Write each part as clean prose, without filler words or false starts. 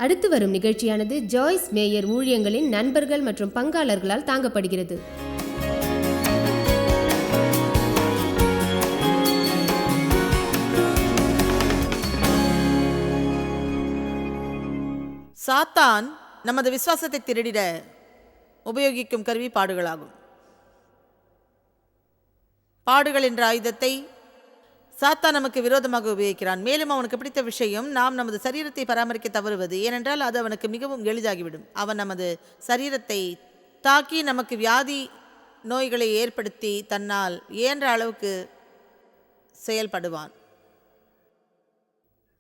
அடுத்து வரும் நிகழ்ச்சியானது ஜாய்ஸ் மேயர் ஊழியங்களின் நண்பர்கள் மற்றும் பங்காளர்களால் தாங்கப்படுகிறது. சாத்தான் நமது விசுவாசத்தை திருடிட உபயோகிக்கும் கருவி பாடுகளாகும். பாடுகள் என்ற ஆயுதத்தை சாத்தான் நமக்கு விரோதமாக உபயோகிக்கிறான். மேலும் அவனுக்கு பிடித்த விஷயம் நாம் நமது சரீரத்தை பராமரிக்க தவறுவது. ஏனென்றால் அது அவனுக்கு மிகவும் எளிதாகிவிடும். அவன் நமது சரீரத்தை தாக்கி நமக்கு வியாதி நோய்களை ஏற்படுத்தி தன்னால் இயன்ற அளவுக்கு செயல்படுவான்.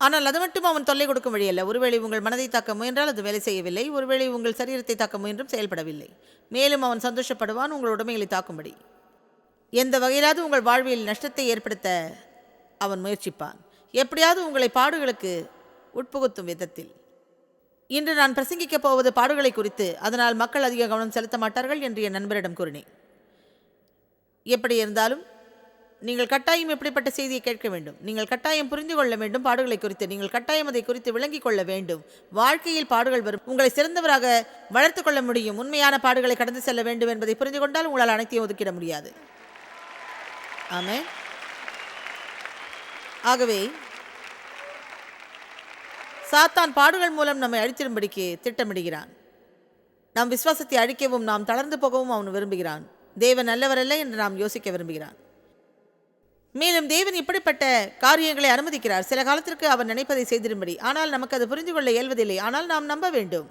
ஆனால் அது மட்டும் அவன் தொல்லை கொடுக்கும் வழியல்ல. ஒருவேளை உங்கள் மனதை தாக்க முயன்றால் அது வேலை செய்யவில்லை. ஒருவேளை உங்கள் சரீரத்தை தாக்க முயன்றும் செயல்படவில்லை. மேலும் அவன் சந்தோஷப்படுவான் உங்கள் உடைமைகளை தாக்கும்படி. எந்த வகையிலாவது உங்கள் வாழ்வில் நஷ்டத்தை ஏற்படுத்த அவன் முயற்சிப்பான். எப்படியாவது உங்களை பாடுகளுக்கு உட்புகுத்தும் விதத்தில். இன்று நான் பிரசங்கிக்கப் போவது பாடுகளை குறித்து. அதனால் மக்கள் அதிக கவனம் செலுத்த மாட்டார்கள் என்று என் நண்பரிடம் கூறினேன். எப்படி இருந்தாலும் நீங்கள் கட்டாயம் எப்படிப்பட்ட செய்தியை கேட்க வேண்டும். நீங்கள் கட்டாயம் புரிந்து கொள்ள வேண்டும் பாடுகளை குறித்து. நீங்கள் கட்டாயம் அதை குறித்து விளங்கிக் கொள்ள வேண்டும். வாழ்க்கையில் பாடுகள் வரும். உங்களை சிறந்தவராக வளர்த்து கொள்ள முடியும். உண்மையான பாடுகளை கடந்து செல்ல வேண்டும் என்பதை புரிந்து கொண்டால் உங்களால் அனைத்தையும் ஒதுக்கிட முடியாது. ஆமென். ஆகவே சாத்தான் பாடுகள் மூலம் நம்மை அழித்திடும்படிக்கு திட்டமிடுகிறான். நம் விசுவாசத்தை அழிக்கவும் நாம் தளர்ந்து போகவும் அவன் விரும்புகிறான். தேவன் நல்லவரல்ல என்று நாம் யோசிக்க விரும்புகிறான். மேலும் தேவன் இப்படிப்பட்ட காரியங்களை அனுமதிக்கிறார். சில காலத்திற்கு அவர் நினைப்பதை செய்திரும்படி. ஆனால் நமக்கு அது புரிந்து கொள்ள இயல்வதில்லை. ஆனால் நாம் நம்ப வேண்டும்.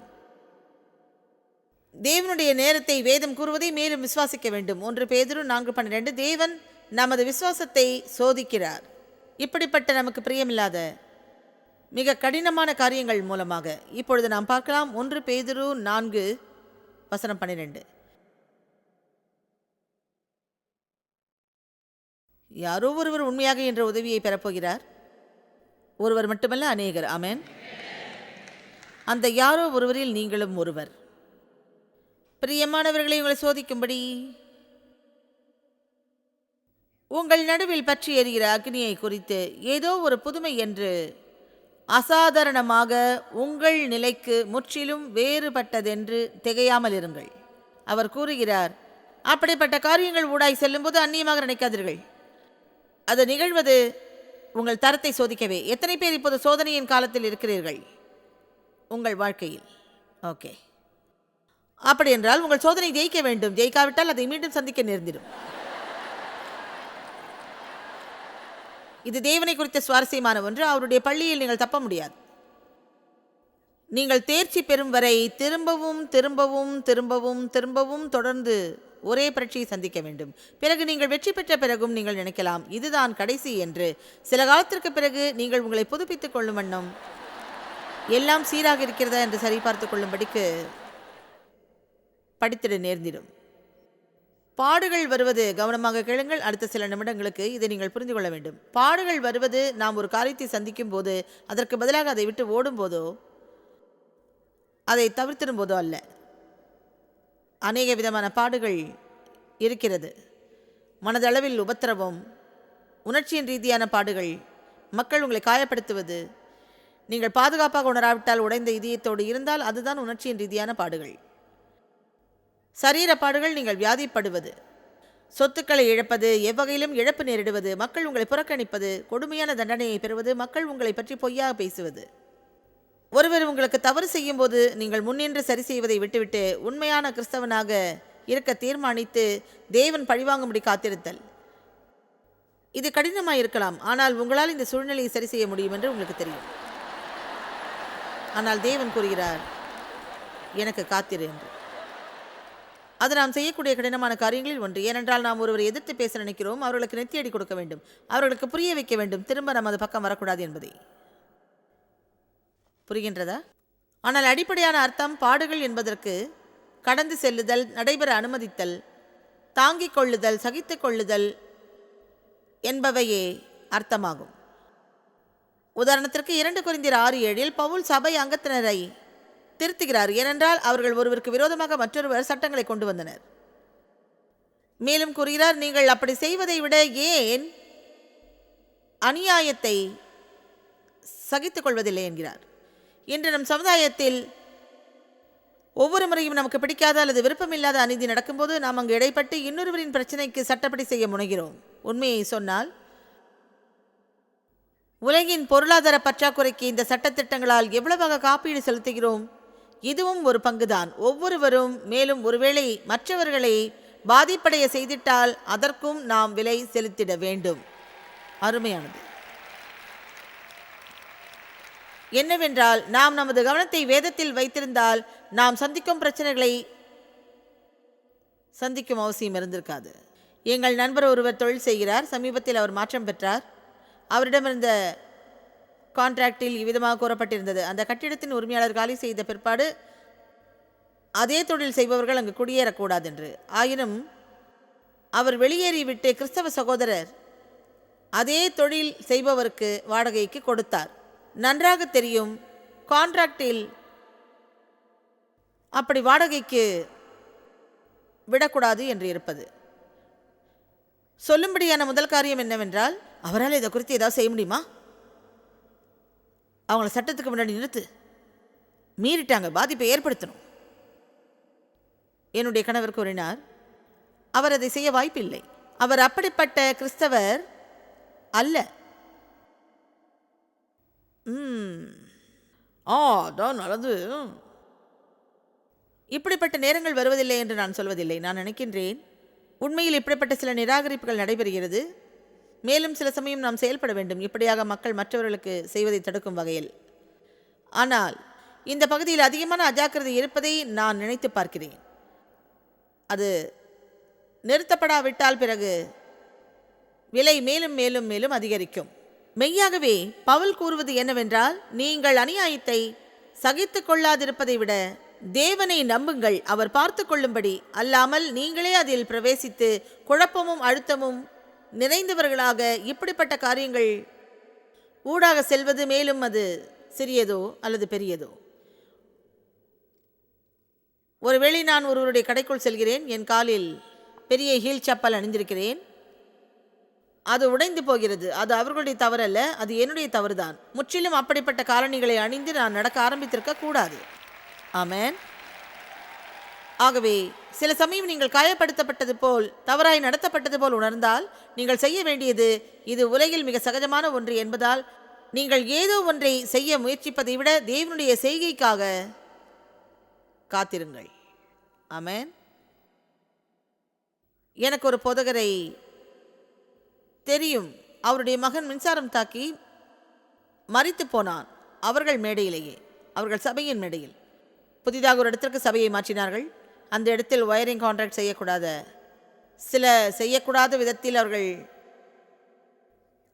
தேவனுடைய நேரத்தை வேதம் கூறுவதை மேலும் விசுவாசிக்க வேண்டும். 1 பேதுரு 4:12. தேவன் நமது விசுவாசத்தை சோதிக்கிறார். இப்படிப்பட்ட நமக்கு பிரியமில்லாத மிக கடினமான காரியங்கள் மூலமாக. இப்பொழுது நாம் பார்க்கலாம் 1 பேதுரு 4:12. யாரோ ஒருவர் உண்மையாக என்ற உதவியை பெறப்போகிறார். ஒருவர் மட்டுமல்ல, அநேகர். ஆமென். அந்த யாரோ ஒருவரில் நீங்களும் ஒருவர். பிரியமானவர்களை உங்களை சோதிக்கும்படி உங்கள் நடுவில் பற்றி எரிகிற அக்னியை குறித்து ஏதோ ஒரு புதுமை என்று அசாதாரணமாக உங்கள் நிலைக்கு முற்றிலும் வேறுபட்டதென்று திகையாமல் இருங்கள். அவர் கூறுகிறார், அப்படிப்பட்ட காரியங்கள் ஊடாய் செல்லும்போது அந்நியமாக நினைக்காதீர்கள். அது நிகழ்வது உங்கள் தரத்தை சோதிக்கவே. எத்தனை பேர் இப்போது சோதனையின் காலத்தில் இருக்கிறீர்கள் உங்கள் வாழ்க்கையில்? ஓகே, அப்படி என்றால் உங்கள் சோதனை ஜெயிக்க வேண்டும். ஜெயிக்காவிட்டால் அதை மீண்டும் சந்திக்க நேர்ந்திடும். இது தேவனை குறித்த சுவாரஸ்யமான ஒன்று. அவருடைய பள்ளியில் நீங்கள் தப்ப முடியாது. நீங்கள் தேர்ச்சி பெறும் வரை திரும்பவும் திரும்பவும் திரும்பவும் திரும்பவும் தொடர்ந்து ஒரே பரீட்சையை சந்திக்க வேண்டும். பிறகு நீங்கள் வெற்றி பெற்ற பிறகும் நீங்கள் நினைக்கலாம் இதுதான் கடைசி என்று. சில காலத்திற்கு பிறகு நீங்கள் உங்களை புதுப்பித்துக் கொள்ளும் வண்ணம் எல்லாம் சீராக இருக்கிறதா என்று சரிபார்த்து கொள்ளும்படிக்கு படித்திட நேர்ந்திடும். பாடுகள் வருவது, கவனமாக கேளுங்கள், அடுத்த சில நிமிடங்களுக்கு இதை நீங்கள் புரிந்து கொள்ள வேண்டும். பாடுகள் வருவது நாம் ஒரு காரியத்தை சந்திக்கும் போது, அதற்கு பதிலாக அதை விட்டு ஓடும் போதோ அதை தவிர்த்திடும் போதோ அல்ல. அநேக விதமான பாடுகள் இருக்கிறது. மனதளவில் உபத்திரவம், உணர்ச்சியின் ரீதியான பாடுகள், மக்கள் உங்களை காயப்படுத்துவது, நீங்கள் பாதுகாப்பாக உணராவிட்டால் உடைந்த இதயத்தோடு இருந்தால் அதுதான் உணர்ச்சியின் ரீதியான பாடுகள். சரீர பாடுகள், நீங்கள் வியாதிப்படுவது, சொத்துக்களை இழப்பது, எவ்வகையிலும் இழப்பு நேரிடுவது, மக்கள் உங்களை புறக்கணிப்பது, கொடுமையான தண்டனையை பெறுவது, மக்கள் உங்களை பற்றி பொய்யாக பேசுவது. ஒருவர் உங்களுக்கு தவறு செய்யும் போது நீங்கள் முன்னின்று சரி செய்வதை விட்டுவிட்டு உண்மையான கிறிஸ்தவனாக இருக்க தீர்மானித்து தேவன் பழிவாங்கும்படி காத்திருத்தல். இது கடினமாக இருக்கலாம். ஆனால் உங்களால் இந்த சூழ்நிலையை சரி செய்ய முடியும் என்று உங்களுக்கு தெரியும். ஆனால் தேவன் கூறுகிறார், எனக்கு காத்திரு என்று. அது நாம் செய்யக்கூடிய கடினமான காரியங்களில் ஒன்று. ஏனென்றால் நாம் ஒருவரை எதிர்த்து பேச நினைக்கிறோம். அவர்களுக்கு நெத்தியடி கொடுக்க வேண்டும், அவர்களுக்கு புரிய வைக்க வேண்டும், திரும்ப நமது பக்கம் வரக்கூடாது என்பதை. புரிகின்றதா? ஆனால் அடிப்படையான அர்த்தம் பாடுகள் என்பதற்கு கடந்து செல்லுதல், நடைபெற அனுமதித்தல், தாங்கிக் கொள்ளுதல், சகித்துக் கொள்ளுதல் என்பவையே அர்த்தமாகும். உதாரணத்திற்கு 2 கொரிந்தியர் 6:7 பவுல் சபை அங்கத்தினரை திருத்துகிறார். ஏனென்றால் அவர்கள் ஒருவருக்கு விரோதமாக மற்றொருவர் சட்டங்களை கொண்டு வந்தனர். மேலும் கூறுகிறார், நீங்கள் அப்படி செய்வதை விட ஏன் அநியாயத்தை சகித்துக் கொள்வதில்லை என்கிறார். இன்று நம் சமுதாயத்தில் ஒவ்வொரு முறையும் நமக்கு பிடிக்காத அல்லது விருப்பமில்லாத அநீதி நடக்கும்போது நாம் அங்கு இடைப்பட்டு இன்னொருவரின் பிரச்சனைக்கு சட்டப்படி செய்ய முனைகிறோம். உண்மையை சொன்னால் உலகின் பொருளாதார பற்றாக்குறைக்கு இந்த சட்டத்திட்டங்களால் எவ்வளவாக காப்பீடு செலுத்துகிறோம்? இதுவும் ஒரு பங்குதான். ஒவ்வொருவரும் மேலும் ஒருவேளை மற்றவர்களை பாதிப்படைய செய்திட்டால் அதற்கும் நாம் விலை செலுத்திட வேண்டும். அருமையானது என்னவென்றால், நாம் நமது கவனத்தை வேதத்தில் வைத்திருந்தால் நாம் சந்திக்கும் பிரச்சனைகளை சந்திக்கும் அவசியம் இருந்திருக்காது. எங்கள் நண்பர் ஒருவர் தொழில் செய்கிறார். சமீபத்தில் அவர் மாற்றம் பெற்றார். அவரிடமிருந்த கான்ட்ராக்டில் இவ்விதமாக கூறப்பட்டிருந்தது: அந்த கட்டிடத்தின் உரிமையாளர் காலி செய்த பிற்பாடு அதே தொழில் செய்பவர்கள் அங்கு குடியேறக்கூடாது என்று. ஆயினும் அவர் வெளியேறிவிட்டு கிறிஸ்தவ சகோதரர் அதே தொழில் செய்பவருக்கு வாடகைக்கு கொடுத்தார். நன்றாக தெரியும், கான்ட்ராக்டில் அப்படி வாடகைக்கு விடக்கூடாது என்று இருப்பது. சொல்லும்படியான முதல் காரியம் என்னவென்றால், அவரால் இதை குறித்து ஏதாவது செய்ய முடியுமா? அவங்கள சட்டத்துக்கு முன்னாடி நிறுத்து, மீறிட்டாங்க, பாதிப்பை ஏற்படுத்தணும். என்னுடைய கணவர் கூறினார், அவர் அதை செய்ய வாய்ப்பில்லை. அவர் அப்படிப்பட்ட கிறிஸ்தவர் அல்ல. தான் நல்லது. இப்படிப்பட்ட நேரங்கள் வருவதில்லை என்று நான் சொல்வதில்லை. நான் நினைக்கின்றேன், உண்மையில் இப்படிப்பட்ட சில நிராகரிப்புகள் நடைபெறுகிறது. மேலும் சில சமயம் நாம் செயல்பட வேண்டும், இப்படியாக மக்கள் மற்றவர்களுக்கு செய்வதை தடுக்கும் வகையில். ஆனால் இந்த பகுதியில் அதிகமான அஜாக்கிரதை இருப்பதை நான் நினைத்து பார்க்கிறேன். அது நிறுத்தப்படாவிட்டால் பிறகு விலை மேலும் மேலும் மேலும் அதிகரிக்கும். மெய்யாகவே பவுல் கூறுவது என்னவென்றால், நீங்கள் அநியாயத்தை சகித்து கொள்ளாதிருப்பதை விட தேவனை நம்புங்கள், அவர் பார்த்து கொள்ளும்படி. அல்லாமல் நீங்களே அதில் பிரவேசித்து குழப்பமும் அழுத்தமும் நிறைந்தவர்களாக இப்படிப்பட்ட காரியங்கள் ஊடாக செல்வது, மேலும் அது சிறியதோ அல்லது பெரியதோ. ஒருவேளை நான் ஒருவருடைய கடைக்குள் செல்கிறேன், என் காலில் பெரிய ஹீல் சப்பல் அணிந்திருக்கிறேன், அது உடைந்து போகிறது. அது அவர்களுடைய தவறல்ல, அது என்னுடைய தவறுதான். முற்றிலும் அப்படிப்பட்ட காலணிகளை அணிந்து நான் நடக்க ஆரம்பித்திருக்க கூடாது. ஆமென். ஆகவே சில சமயம் நீங்கள் காயப்படுத்தப்பட்டது போல், தவறாய் நடத்தப்பட்டது போல் உணர்ந்தால், நீங்கள் செய்ய வேண்டியது இது உலகில் மிக சகஜமான ஒன்று என்பதால் நீங்கள் ஏதோ ஒன்றை செய்ய முயற்சிப்பதை விட தேவனுடைய செய்கைக்காக காத்திருங்கள். ஆமென். எனக்கு ஒரு போதகரை தெரியும். அவருடைய மகன் மின்சாரம் தாக்கி மரித்து போனான். அவர்கள் மேடையிலேயே, அவர்கள் சபையின் மேடையில். புதிதாக ஒரு இடத்திற்கு சபையை மாற்றினார்கள். அந்த இடத்தில் ஒயரிங் கான்ட்ராக்ட் செய்யக்கூடாத விதத்தில் அவர்கள்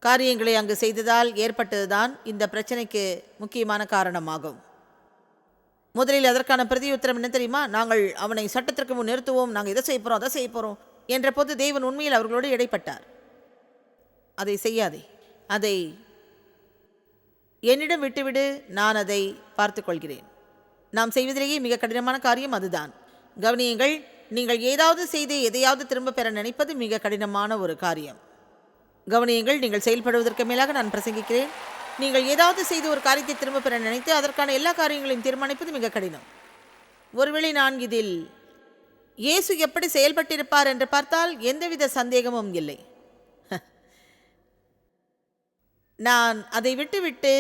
காரியங்களை அங்கு செய்ததால் ஏற்பட்டதுதான் இந்த பிரச்சனைக்கு முக்கியமான காரணமாகும். முதலில் அதற்கான பிரதியுத்தரம் என்ன தெரியுமா? நாங்கள் அவனை சட்டத்திற்கு முன் நிறுத்துவோம், நாங்கள் இதை செய்ய போகிறோம், அதை செய்ய போகிறோம் என்ற போது தேவன் உண்மையில் அவர்களோடு இடைப்பட்டார். அதை செய்யாதே, அதை என்னிடம் விட்டுவிடு, நான் அதை பார்த்து கொள்கிறேன். நாம் செய்வதிலேயே மிக கடினமான காரியம் அதுதான். கவனியுங்கள், நீங்கள் ஏதாவது செய்து எதையாவது திரும்ப பெற நினைப்பது மிக கடினமான ஒரு காரியம். கவனியுங்கள், நீங்கள் செயல்படுவதற்கு மேலாக நான் பிரசங்கிக்கிறேன். நீங்கள் ஏதாவது செய்து ஒரு காரியத்தை திரும்ப பெற நினைத்து அதற்கான எல்லா காரியங்களையும் தீர்மானிப்பது மிக கடினம். ஒருவேளை நான் இதில் இயேசு எப்படி செயல்பட்டிருப்பார் என்று பார்த்தால் எந்தவித சந்தேகமும் இல்லை. நான் அதை விட்டுவிட்டு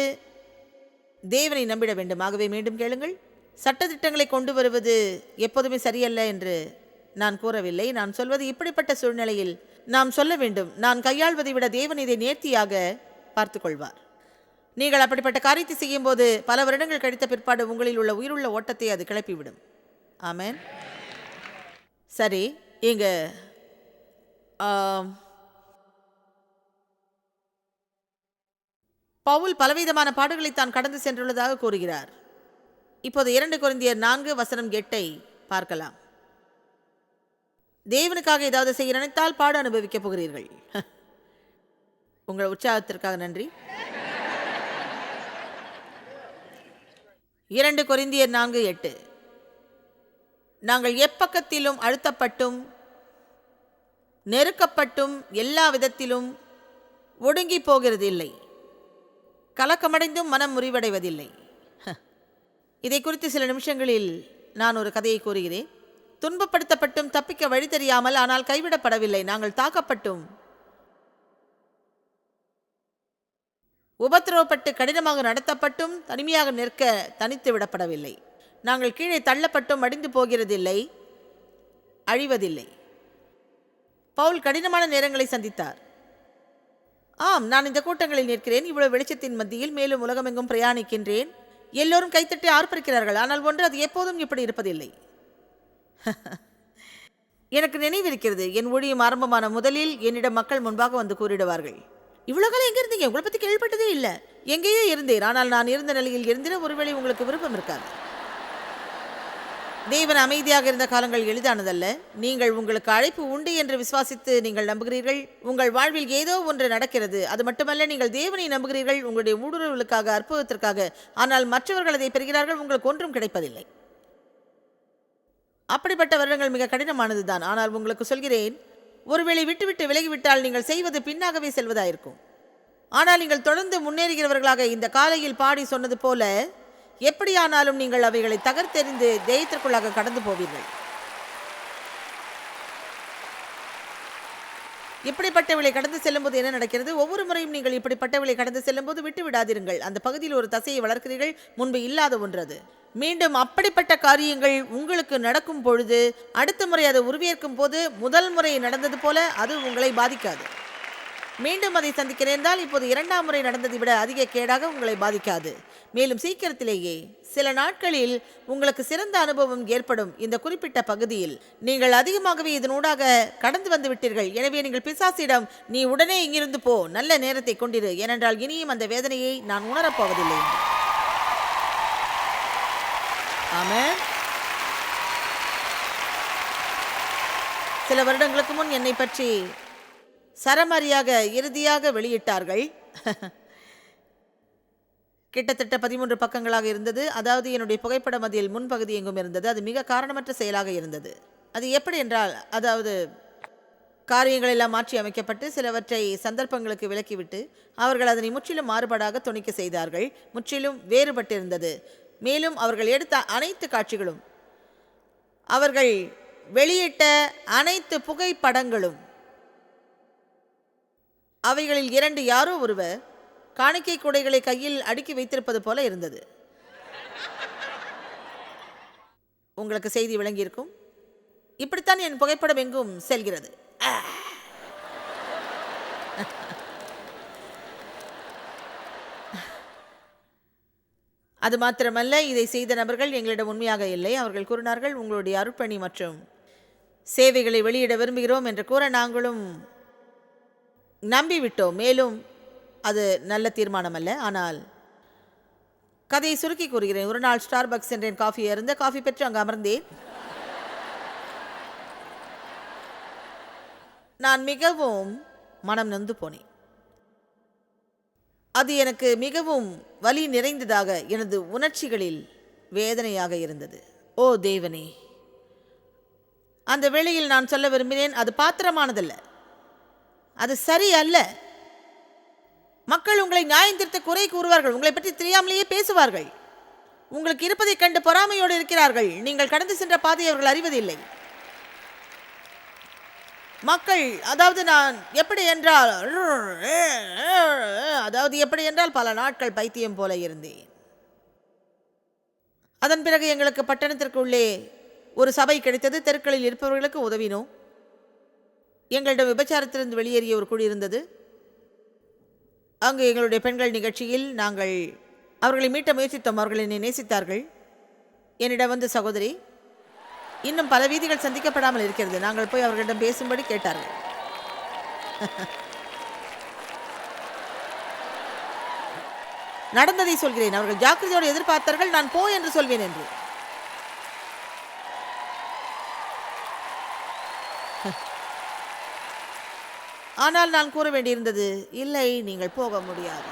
தேவனை நம்பிட வேண்டும். ஆகவே மீண்டும் கேளுங்கள், சட்டத்திட்டங்களை கொண்டு வருவது எப்போதுமே சரியல்ல என்று நான் கூறவில்லை. நான் சொல்வது, இப்படிப்பட்ட சூழ்நிலையில் நாம் சொல்ல வேண்டும், நான் கையாள்வதை விட தேவன் இதை நேர்த்தியாக பார்த்து கொள்வார். நீங்கள் அப்படிப்பட்ட காரியத்தை செய்யும் போது பல வருடங்கள் கழித்த பிற்பாடு உங்களில் உள்ள உயிருள்ள ஓட்டத்தை அது கிளப்பிவிடும். ஆமென். சரி, இங்க பவுல் பலவிதமான பாடுகளை தான் கடந்து சென்றுள்ளதாக கூறுகிறார். இப்போது 2 கொரிந்தியர் 4:8 பார்க்கலாம். தேவனுக்காக ஏதாவது செய்ய நினைத்தால் பாடு அனுபவிக்கப் போகிறீர்கள். உங்கள் உற்சாகத்திற்காக நன்றி. 2 கொரிந்தியர் 4:8, நாங்கள் எப்பக்கத்திலும் அழுத்தப்பட்டும் நெருக்கப்பட்டும் எல்லா விதத்திலும் ஒடுங்கி போகிறது இல்லை, கலக்கமடைந்தும் மனம் முறிவடைவதில்லை. இதை குறித்து சில நிமிஷங்களில் நான் ஒரு கதையை கூறுகிறேன். துன்பப்படுத்தப்பட்டும் தப்பிக்க வழி தெரியாமல், ஆனால் கைவிடப்படவில்லை. நாங்கள் தாக்கப்பட்டும் உபத்திரவப்பட்டு கடினமாக நடத்தப்பட்டும் தனிமையாக நிற்க தனித்து விடப்படவில்லை. நாங்கள் கீழே தள்ளப்பட்டும் அடிந்து போகிறதில்லை, அழிவதில்லை. பவுல் கடினமான நேரங்களை சந்தித்தார். ஆம், நான் இந்த கூட்டங்களில் நிற்கிறேன், இவ்வளவு வெளிச்சத்தின் மத்தியில், மேலும் உலகமெங்கும் பிரயாணிக்கின்றேன். எல்லோரும் கைத்தட்டி ஆர்ப்பரிக்கிறார்கள். ஆனால் ஒன்று, அது எப்போதும் இப்படி இருப்பதில்லை. எனக்கு நினைவிருக்கிறது, என் ஊழியம் ஆரம்பமான முதலில் என்னிடம் மக்கள் முன்பாக வந்து கூறிடுவார்கள், இவ்வளவு காலம் எங்க இருந்தீங்க, உங்களை பத்தி கேள்விப்பட்டதே இல்லை. எங்கேயோ இருந்தேன், ஆனால் நான் இருந்த நிலையில் இருந்திட ஒருவேளை உங்களுக்கு விருப்பம் இருக்காது. தேவன் அமைதியாக இருந்த காலங்கள் எளிதானதல்ல. நீங்கள் உங்களுக்கு அழைப்பு உண்டு என்று விசுவாசித்து நீங்கள் நம்புகிறீர்கள். உங்கள் வாழ்வில் ஏதோ ஒன்று நடக்கிறது. அது மட்டுமல்ல, நீங்கள் தேவனை நம்புகிறீர்கள் உங்களுடைய ஊடுருவலுக்காக, அற்புதத்திற்காக. ஆனால் மற்றவர்கள் அதை பெறுகிறார்கள், உங்களுக்கு ஒன்றும் கிடைப்பதில்லை. அப்படிப்பட்ட வருடங்கள் மிக கடினமானதுதான். ஆனால் உங்களுக்கு சொல்கிறேன், ஒருவேளை விட்டுவிட்டு விலகிவிட்டால் நீங்கள் செய்வது பின்னாகவே செல்வதாயிருக்கும். ஆனால் நீங்கள் தொடர்ந்து முன்னேறுகிறவர்களாக இந்த காலையில் பாடி சொன்னது போல, எப்படியானாலும் நீங்கள் அவைகளை தகர்த்தெறிந்து ஜெயத்திற்குள்ளாக கடந்து போவீர்கள். இப்படிப்பட்டவளை கடந்து செல்லும்போது என்ன நடக்கிறது? ஒவ்வொரு முறையும் நீங்கள் இப்படிப்பட்டவளை கடந்து செல்லும்போது விட்டு விடாதீர்கள். அந்த பகுதியில் ஒரு தசையை வளர்க்கிறீர்கள், முன்பு இல்லாத ஒன்றது. மீண்டும் அப்படிப்பட்ட காரியங்கள் உங்களுக்கு நடக்கும் பொழுது, அடுத்த முறை அதை உருவேற்கும் போது முதல் முறை நடந்தது போல அது உங்களை பாதிக்காது. மீண்டும் அதை சந்திக்க நேர்ந்தால் இப்போது இரண்டாம் முறை நடந்ததை விட அதிக கேடாக உங்களை பாதிக்காது. மேலும் சீக்கிரத்திலேயே சில நாட்களில் உங்களுக்கு சிறந்த அனுபவம் ஏற்படும். இந்த குறிப்பிட்ட பகுதியில் நீங்கள் அதிகமாகவே இதனூடாக கடந்து வந்து விட்டீர்கள். எனவே நீங்கள் பிசாசிடம், நீ உடனே இங்கிருந்து போ, நல்ல நேரத்தை கொண்டிரு, ஏனென்றால் இனியும் அந்த வேதனையை நான் உணரப்போவதில்லை. ஆமென். சில வருடங்களுக்கு முன் என்னை பற்றி சரமாரியாக இறுதியாக வெளியிட்டார்கள். கிட்டத்தட்ட 13 பக்கங்களாக இருந்தது. அதாவது என்னுடைய புகைப்படம் அதில் முன்பகுதி எங்கும் இருந்தது. அது மிக காரணமற்ற செயலாக இருந்தது. அது எப்படி என்றால், அதாவது காரியங்கள் எல்லாம் மாற்றி அமைக்கப்பட்டு சிலவற்றை சந்தர்ப்பங்களுக்கு விலக்கிவிட்டு அவர்கள் அதனை முற்றிலும் மாறுபாடாக துணிக்க செய்தார்கள். முற்றிலும் வேறுபட்டிருந்தது. மேலும் அவர்கள் எடுத்த அனைத்து காட்சிகளும், அவர்கள் வெளியிட்ட அனைத்து புகைப்படங்களும், அவைகளில் 2 யாரோ ஒருவர் காணிக்கை கூடைகளை கையில் அடுக்கி வைத்திருப்பது போல இருந்தது. உங்களுக்கு செய்தி விளங்கியிருக்கும். இப்படித்தான் என் புகைப்படம் எங்கும் செல்கிறது. அது மாத்திரமல்ல, இதை செய்த நபர்கள் எங்களிடம் உண்மையாக இல்லை. அவர்கள் கூறினார்கள், உங்களுடைய அருட்பணி மற்றும் சேவைகளை வெளியிட விரும்புகிறோம் என்று கூற நாங்களும் நம்பிவிட்டோம். மேலும் அது நல்ல தீர்மானம் அல்ல. ஆனால் கதையை சுருக்கி கூறுகிறேன். ஒரு நாள் ஸ்டார்பக்ஸ் என்றேன் காஃபி அருந்த. காஃபி பெற்று அங்கு அமர்ந்தேன். நான் மிகவும் மனம் நொந்து போனேன். அது எனக்கு மிகவும் வலி நிறைந்ததாக, எனது உணர்ச்சிகளில் வேதனையாக இருந்தது. ஓ தேவனே, அந்த வேளையில் நான் சொல்ல விரும்பினேன், அது பாத்திரமானதல்ல, அது சரி அல்ல. மக்கள் உங்களை நியாயந்திருத்த குறை கூறுவார்கள், உங்களை பற்றி தெரியாமலேயே பேசுவார்கள், உங்களுக்கு இருப்பதை கண்டு பொறாமையோடு இருக்கிறார்கள். நீங்கள் கடந்து சென்ற பாதை அவர்கள் அறிவதில்லை. மக்கள், அதாவது நான் எப்படி என்றால் பல நாட்கள் பைத்தியம் போல இருந்தேன். அதன் பிறகு எங்களுக்கு பட்டணத்திற்குள்ளே ஒரு சபை கிடைத்தது. தெருக்களில் இருப்பவர்களுக்கு உதவினோம். எங்களிடம் விபச்சாரத்திலிருந்து வெளியேறிய ஒரு குழு இருந்தது. அங்கு எங்களுடைய பெண்கள் நிகழ்ச்சியில் நாங்கள் அவர்களை மீட்ட முயற்சித்தோம். அவர்கள் என்னை நேசித்தார்கள். என்னிடம் வந்து, சகோதரி, இன்னும் பல வீதிகள் சந்திக்கப்படாமல் இருக்கிறது, நாங்கள் போய் அவர்களிடம் பேசும்படி கேட்டார்கள். நடந்ததை சொல்கிறேன். அவர்கள் ஜாக்கிரதையோடு எதிர்பார்த்தார்கள் நான் போ என்று சொல்வேன் என்று. ஆனால் நான் கூற வேண்டியிருந்தது, இல்லை, நீங்கள் போக முடியாது,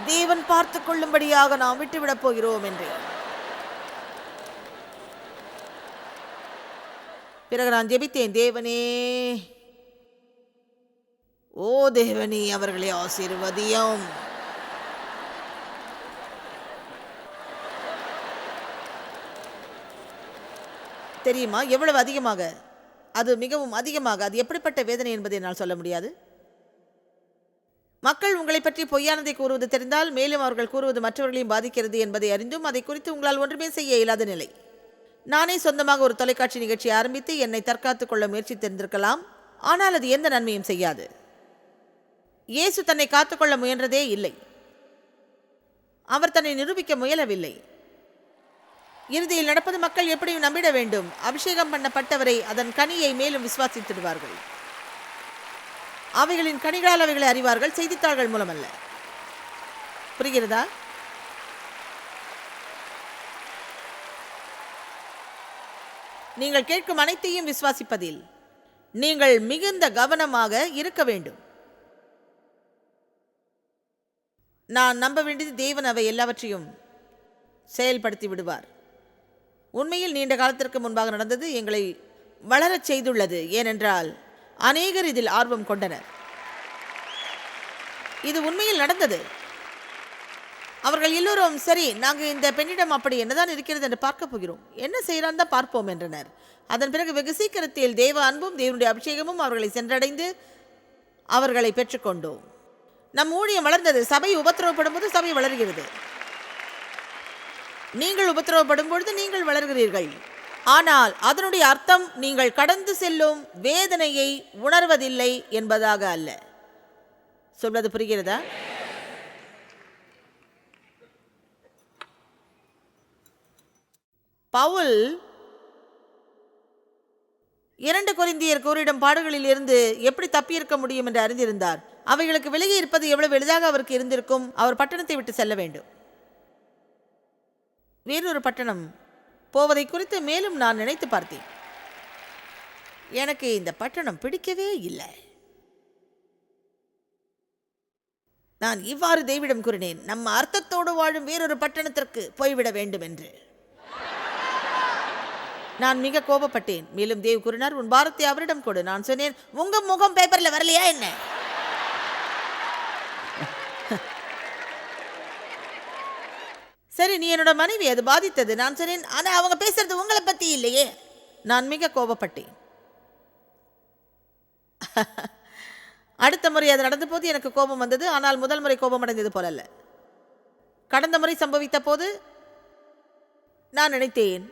தேவன் பார்த்து கொள்ளும்படியாக நாம் விட்டுவிடப் போகிறோம் என்றேன். பிறகு நான் ஜெபித்தேன், தேவனே, ஓ தேவனே, அவர்களை ஆசீர்வதியும். தெரியுமா? எவ்வளவு அதிகமாக, அது மிகவும் அதிகமாக, அது எப்படிப்பட்ட வேதனை என்பதை என்னால் சொல்ல முடியாது. மக்கள் உங்களை பற்றி பொய்யானதை கூறுவது தெரிந்தால், மேலும் அவர்கள் கூறுவது மற்றவர்களையும் பாதிக்கிறது என்பதை அறிந்தும் அதை குறித்து உங்களால் ஒன்றுமே செய்ய இயலாத நிலை. நானே சொந்தமாக ஒரு தொலைக்காட்சி நிகழ்ச்சியை ஆரம்பித்து என்னை தற்காத்துக் கொள்ள முயற்சித்திருந்திருக்கலாம். ஆனால் அது எந்த நன்மையும் செய்யாது. இயேசு தன்னை காத்துக்கொள்ள முயன்றதே இல்லை. அவர் தன்னை நிரூபிக்க முயலவில்லை. இறுதியில் நடப்பது மக்கள் எப்படியும் நம்பிட வேண்டும். அபிஷேகம் பண்ணப்பட்டவரை அதன் கனியை மேலும் விசுவாசித்திடுவார்கள். அவைகளின் கனிகளால் அவைகளை அறிவார்கள், செய்தித்தாள்கள் மூலமல்ல. புரிகிறதா? நீங்கள் கேட்கும் அனைத்தையும் விசுவாசிப்பதில் நீங்கள் மிகுந்த கவனமாக இருக்க வேண்டும். நான் நம்ப வேண்டியது தேவன் அவை எல்லாவற்றையும் செயல்படுத்தி விடுவார். உண்மையில் நீண்ட காலத்திற்கு முன்பாக நடந்தது எங்களை வளரச் செய்துள்ளது. ஏனென்றால் அநேகர் இதில் ஆர்வம் கொண்டனர். இது உண்மையில் நடந்தது. அவர்கள் எல்லோரும், சரி, நாங்கள் இந்த பெண்ணிடம் அப்படி என்னதான் இருக்கிறது என்று பார்க்க போகிறோம், என்ன செய்யறான் தான் பார்ப்போம் என்றனர். அதன் பிறகு வெகு சீக்கிரத்தில் தேவ அன்பும் தேவனுடைய அபிஷேகமும் அவர்களை சென்றடைந்து அவர்களை பெற்றுக்கொண்டோம். நம் ஊழியம் வளர்ந்தது. சபை உபத்திரவப்படும் போது சபை வளர்கிறது. நீங்கள் உபத்திரவப்படும் பொழுது நீங்கள் வளர்கிறீர்கள். ஆனால் அதனுடைய அர்த்தம் நீங்கள் கடந்து செல்லும் வேதனையை உணர்வதில்லை என்பதாக அல்ல. சொல்வது புரிகிறதா? பவுல் 2 கொரிந்தியர் கூறிடும் பாடுகளில் இருந்து எப்படி தப்பியிருக்க முடியும் என்று அறிந்திருந்தார். அவைகளுக்கு விலகி இருப்பது எவ்வளவு எளிதாக அவருக்கு இருந்திருக்கும். அவர் பட்டணத்தை விட்டு செல்ல வேண்டும். வேறொரு பட்டணம் போவதை குறித்து மேலும் நான் நினைத்து பார்த்தேன். எனக்கு இந்த பட்டணம் பிடிக்கவே இல்லை. நான் இவ்வாறு தேவிடம் கூறினேன், நம்ம அர்த்தத்தோடு வாழும் வேறொரு பட்டணத்திற்கு போய்விட வேண்டும் என்று. நான் மிக கோபப்பட்டேன். மேலும் தேவ் கூறினார், உன் பாரத்தை அவரிடம் கொடு. நான் சொன்னேன், உங்க முகம் பேப்பர்ல வரலையா என்ன? சரி, நீ என்னோட மனைவி, அது பாதித்தது. நான் சொன்னேன், ஆனா அவங்க பேசுறது உங்களை பத்தி இல்லையே. நான் மிக கோபப்பட்டேன். அடுத்த முறை அது நடந்த போது எனக்கு கோபம் வந்தது. ஆனால் முதல் முறை கோபம் அடைந்தது போலல்ல. கடந்த முறை சம்பவித்த போது நான் நினைத்தேன்,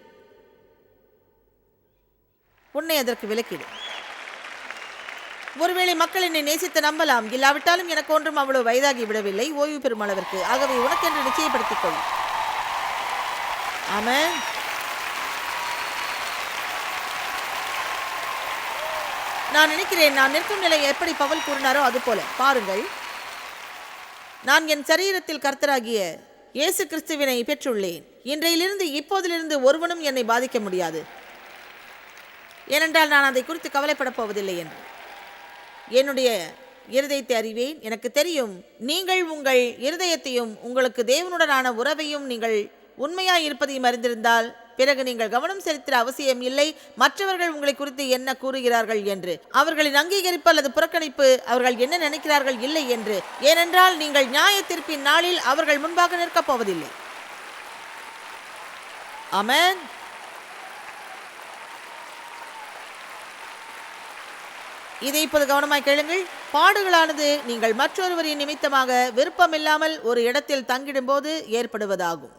உன்னை அதற்கு விலக்கிடு. ஒருவேளை மக்கள் என்னை நேசித்து நம்பலாம், இல்லாவிட்டாலும் எனக்கு ஒன்றும் அவ்வளவு வயதாகி விடவில்லை ஓய்வு பெறும் அளவிற்கு. ஆகவே உனக்கென்று நிச்சயப்படுத்திக் கொள். ஆமென். நான் நினைக்கிறேன், நான் நிற்கும் நிலை எப்படி பவுல் கூறினாரோ அது போல. பாருங்கள், நான் என் சரீரத்தில் கர்த்தராகிய இயேசு கிறிஸ்துவினை பெற்றுள்ளேன். இன்றையிலிருந்து இப்போதிலிருந்து ஒருவனும் என்னை பாதிக்க முடியாது. ஏனென்றால் நான் அதை குறித்து கவலைப்பட போவதில்லை என்று என்னுடைய இருதயத்தை அறிவேன். எனக்கு தெரியும், நீங்கள் உங்கள் இருதயத்தையும் உங்களுக்கு தேவனுடனான உறவையும் நீங்கள் உண்மையாய் இருப்பதையும் அறிந்திருந்தால் பிறகு நீங்கள் கவனம் செலுத்த அவசியம் இல்லை மற்றவர்கள் உங்களை குறித்து என்ன கூறுகிறார்கள் என்று. அவர்களின் அங்கீகரிப்பு அல்லது புறக்கணிப்பு, அவர்கள் என்ன நினைக்கிறார்கள் இல்லை என்று. ஏனென்றால் நீங்கள் நியாய தீர்ப்பின் நாளில் அவர்கள் முன்பாக நிற்கப் போவதில்லை. ஆமென். இதை இப்போது கவனமாய் கேளுங்கள். பாடுகளானது நீங்கள் மற்றொருவரின் நிமித்தமாக விருப்பமில்லாமல் ஒரு இடத்தில் தங்கிடும் போது ஏற்படுவதாகும்.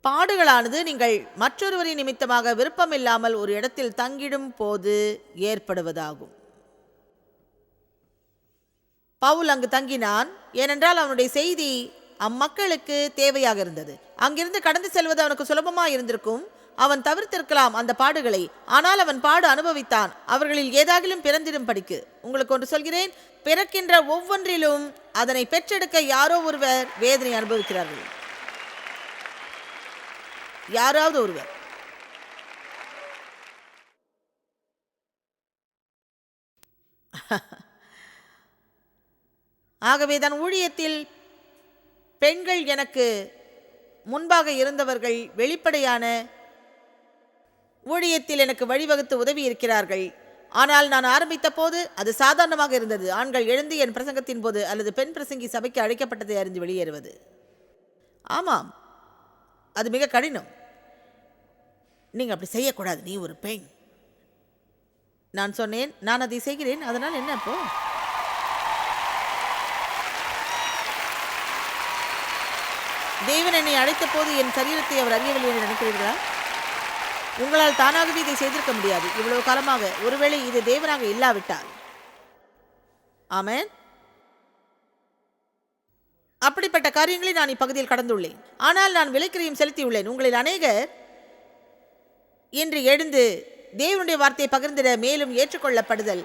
பாடுகளானது நீங்கள் மற்றொருவரின் நிமித்தமாக விருப்பமில்லாமல் ஒரு இடத்தில் தங்கிடும் போது ஏற்படுவதாகும். பவுல் அங்கு தங்கினான். ஏனென்றால் அவனுடைய செய்தி அம்மக்களுக்கு தேவையாக இருந்தது. அங்கிருந்து கடந்து செல்வது அவனுக்கு சுலபமாக இருந்திருக்கும். அவன் தவிர்த்திருக்கலாம் அந்த பாடுகளை. ஆனால் அவன் பாடு அனுபவித்தான். அவர்களில் ஏதாகிலும் பிறந்திடும் படிக்கு. உங்களுக்கு ஒன்று சொல்கிறேன், பிறக்கின்ற ஒவ்வொன்றிலும் அதனை பெற்றெடுக்க யாரோ ஒருவர் வேதனை அனுபவிக்கிறார்கள். யாராவது ஒருவர். ஆகவே தான் ஊழியத்தில் பெண்கள் எனக்கு முன்பாக இருந்தவர்கள் வெளிப்படையான ஊழியத்தில் எனக்கு வழிவகுத்து உதவி இருக்கிறார்கள். ஆனால் நான் ஆரம்பித்த போது அது சாதாரணமாக இருந்தது. ஆண்கள் எழுந்து என் பிரசங்கத்தின் போது அல்லது பெண் பிரசங்கி சபைக்கு அழைக்கப்பட்டதை அறிந்து வெளியேறுவது. ஆமாம், அது மிக கடினம். நீங்கள் அப்படி செய்யக்கூடாது, நீ ஒரு பெண். நான் சொன்னேன், நான் அதை செய்கிறேன், அதனால் என்ன இப்போ? தேவன் என்னை அழைத்த போது என் சரீரத்தை அவர் அறியவில்லை என்று நினைக்கிறீர்களா? உங்களால் தானாகவே இதை செய்திருக்க முடியாது இவ்வளவு காலமாக, ஒருவேளை இது தேவனாக இல்லாவிட்டால். ஆமென். அப்படிப்பட்ட காரியங்களை நான் இப்பகுதியில் கடந்துள்ளேன். ஆனால் நான் விலைக்கிரயம் செலுத்தியுள்ளேன். உங்களில் அநேகர் இன்று எழுந்து தேவனுடைய வார்த்தையை பகிர்ந்திட, மேலும் ஏற்றுக்கொள்ளப்படுதல்,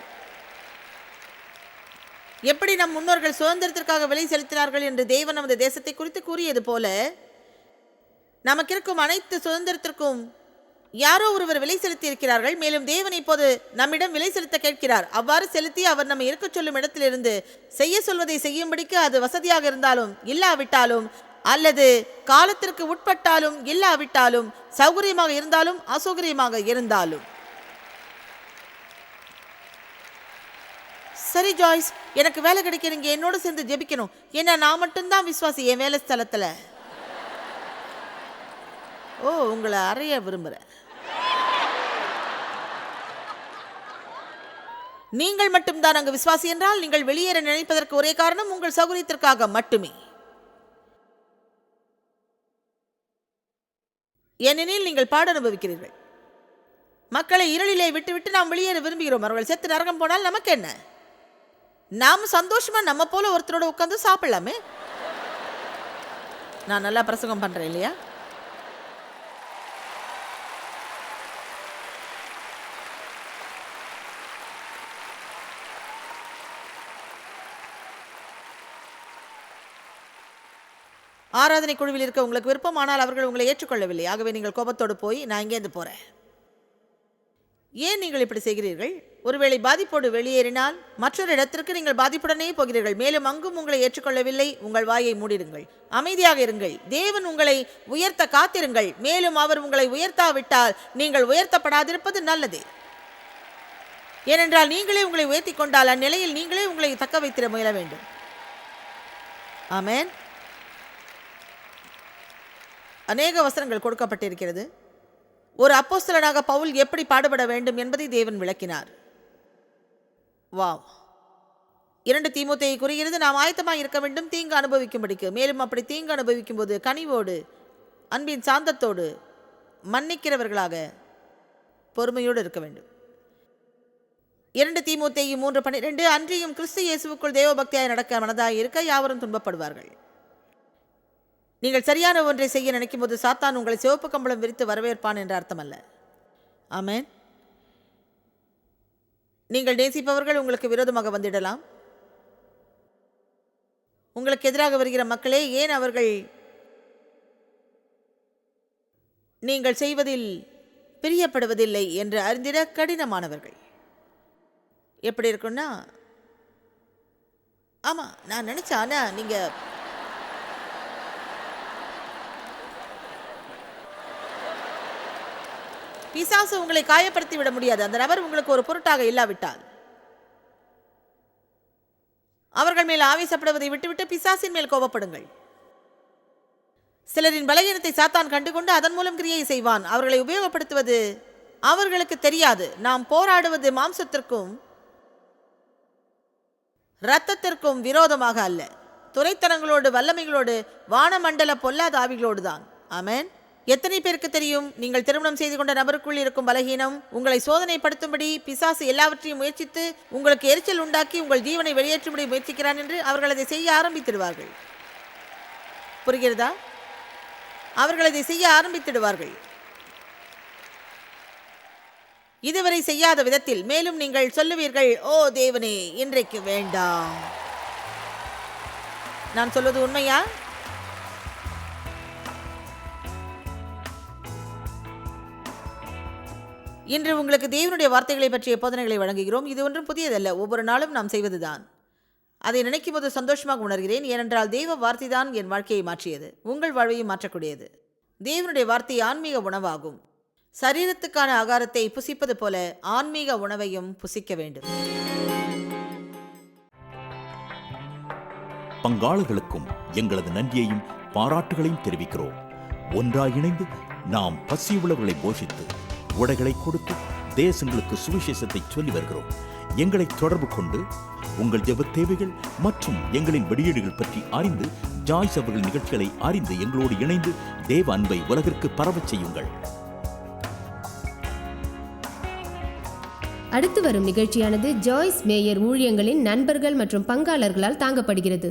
எப்படி நம் முன்னோர்கள் சுதந்திரத்திற்காக விலை செலுத்தினார்கள் என்று தேவன் நமது தேசத்தை குறித்து கூறியது போல, நமக்கிருக்கும் அனைத்து சுதந்திரத்திற்கும் யாரோ ஒருவர் விலை செலுத்தி இருக்கிறார்கள். மேலும் தேவன் இப்போது நம்மிடம் விலை செலுத்த கேட்கிறார். அவ்வாறு செலுத்தி அவர் நம்மை இருக்க சொல்லும் இடத்திலிருந்து செய்ய சொல்வதை செய்யும்படிக்கு, அது வசதியாக இருந்தாலும் இல்லாவிட்டாலும், அல்லது காலத்திற்கு உட்பட்டாலும் இல்லாவிட்டாலும், சௌகரியமாக இருந்தாலும் அசௌகரியமாக இருந்தாலும். சரி ஜாய்ஸ், எனக்கு வேலை கிடைக்க நீங்க என்னோட சேர்ந்து ஜெபிக்கணும். ஏன்னா நான் மட்டும்தான் விசுவாசி என் வேலை ஸ்தலத்தில். ஓ, உங்களை அறைய விரும்புகிறேன். நீங்கள் மட்டும்தான் அங்கு விசுவாசி என்றால், நீங்கள் வெளியேற நினைப்பதற்கு ஒரே காரணம் உங்கள் சௌகரியத்திற்காக மட்டுமே. ஏனெனில் நீங்கள் பாட அனுபவிக்கிறீர்கள். மக்களை இருளிலே விட்டுவிட்டு நாம் வெளியேற விரும்புகிறோம். அவர்கள் செத்து நரகம் போனால் நமக்கு என்ன? நாம் சந்தோஷமா நம்ம போல ஒருத்தரோட உட்கார்ந்து சாப்பிடலாமே. நான் நல்லா பிரசங்கம் பண்றேன் இல்லையா? ஆராதனை குழுவில் இருக்க உங்களுக்கு விருப்பம், ஆனால் அவர்கள் உங்களை ஏற்றுக்கொள்ளவில்லை. ஆகவே நீங்கள் கோபத்தோடு போய், நான் இங்கேருந்து போறேன். ஏன் நீங்கள் இப்படி செய்கிறீர்கள்? ஒருவேளை பாதிப்போடு வெளியேறினால் மற்றொரு இடத்திற்கு நீங்கள் பாதிப்புடனே போகிறீர்கள். மேலும் அங்கும் உங்களை ஏற்றுக்கொள்ளவில்லை. உங்கள் வாயை மூடிடுங்கள், அமைதியாக இருங்கள். தேவன் உங்களை உயர்த்த காத்திருங்கள். மேலும் அவர் உங்களை உயர்த்தாவிட்டால் நீங்கள் உயர்த்தப்படாதிருப்பது நல்லது. ஏனென்றால் நீங்களே உங்களை உயர்த்தி கொண்டால் அந்நிலையில் நீங்களே உங்களை தக்க வைத்திட முயல வேண்டும். ஆமென். அநேக வசனங்கள் கொடுக்கப்பட்டிருக்கிறது. ஒரு அப்போஸ்தலனாக பவுல் எப்படி பாடுபட வேண்டும் என்பதை தேவன் விளக்கினார். வாவ். 2 தீமோத்தேயு கூறுகிறது, நாம் ஆயத்தமாக இருக்க வேண்டும் தீங்கு அனுபவிக்கும்படிக்கு. மேலும் அப்படி தீங்கு அனுபவிக்கும் போது கனிவோடு, அன்பின் சாந்தத்தோடு, மன்னிக்கிறவர்களாக, பொறுமையோடு இருக்க வேண்டும். 2 தீமோத்தேயு 3:12, அன்றியும் கிறிஸ்து இயேசுவுக்குள் தேவபக்தியாய் நடக்க மனதாய் இருக்க யாவரும் துன்பப்படுவார்கள். நீங்கள் சரியான ஒன்றை செய்ய நினைக்கும் போது சாத்தான் உங்களை சிவப்பு கம்பளம் விரித்து வரவேற்பான் என்ற அர்த்தம் அல்ல. ஆமென். நீங்கள் நேசிப்பவர்கள் உங்களுக்கு விரோதமாக வந்திடலாம். உங்களுக்கு எதிராக வருகிற மக்களே, ஏன் அவர்கள் நீங்கள் செய்வதில் பிரியப்படுவதில்லை என்று அறிந்திட கடினமானவர்கள். எப்படி இருக்குன்னா, ஆமா நான் நினைச்சேன், ஆனா நீங்க பிசாசு உங்களை காயப்படுத்தி விட முடியாது. அந்த நபர் உங்களுக்கு ஒரு பொருட்டாக இல்லாவிட்டால். அவர்கள் மேல் ஆவேசப்படுவதை விட்டுவிட்டு பிசாசின் மேல் கோபப்படுங்கள். சிலரின் பலகீனத்தை சாத்தான் கண்டுகொண்டு அதன் மூலம் கிரியை செய்வான். அவர்களை உபயோகப்படுத்துவது அவர்களுக்கு தெரியாது. நாம் போராடுவது மாம்சத்திற்கும் இரத்தத்திற்கும் விரோதமாக அல்ல, துரைத்தனங்களோடு, வல்லமைகளோடு, வானமண்டல பொல்லாத ஆவிகளோடு தான். ஆமென். எத்தனை பேருக்கு தெரியும், நீங்கள் திருமணம் செய்து கொண்ட நபருக்குள் இருக்கும் பலகீனம் உங்களை சோதனைப்படுத்தும்படி பிசாசு எல்லாவற்றையும் முயற்சித்து உங்களுக்கு எரிச்சல் உண்டாக்கி உங்கள் ஜீவனை வெளியேற்றும்படி முயற்சிக்கிறான் என்று அவர்கள் அதை செய்ய ஆரம்பித்திடுவார்கள். புரிகிறதா? அவர்கள் அதை செய்ய ஆரம்பித்திடுவார்கள் இதுவரை செய்யாத விதத்தில். மேலும் நீங்கள் சொல்லுவீர்கள், ஓ தேவனே, இன்றைக்கு வேண்டாம். நான் சொல்வது உண்மையா? இன்று உங்களுக்கு தேவனுடைய வார்த்தைகளை பற்றிய போதனைகளை வழங்குகிறோம். இது ஒன்றும் புதியதல்ல, ஒவ்வொரு நாளும் நாம் செய்வதுதான். அதை நினைக்கும் போது சந்தோஷமாக உணர்கிறேன். ஏனென்றால் தேவ வார்த்தை தான் என் வாழ்க்கையை மாற்றியது, உங்கள் வாழ்வையும் மாற்றக்கூடியது. தேவனுடைய வார்த்தை ஆன்மீக உணவாகும். சரீரத்துக்கான ஆகாரத்தை புசிப்பது போல ஆன்மீக உணவையும் புசிக்க வேண்டும். பங்காளர்களுக்கும் எங்களது நன்றியையும் பாராட்டுகளையும் தெரிவிக்கிறோம். ஒன்றாய் இணைந்து நாம் பசியுள்ளவர்களை போஷித்து உடைகளை கொடுத்து தேசங்களுக்கு சுவிசேஷத்தை சொல்லி வருகிறோம். எங்களை தொடர்பு கொண்டு உங்கள் ஜெப தேவைகள் மற்றும் எங்களின் வெளியீடுகள் பற்றி அறிந்து ஜாய்ஸ் அவர்கள் நிகழ்ச்சிகளை அறிந்து எங்களோடு இணைந்து தேவ அன்பை உலகிற்கு பரவச் செய்யுங்கள். அடுத்து வரும் நிகழ்ச்சியானது ஜாய்ஸ் மேயர் ஊழியங்களின் நண்பர்கள் மற்றும் பங்காளர்களால் தாங்கப்படுகிறது.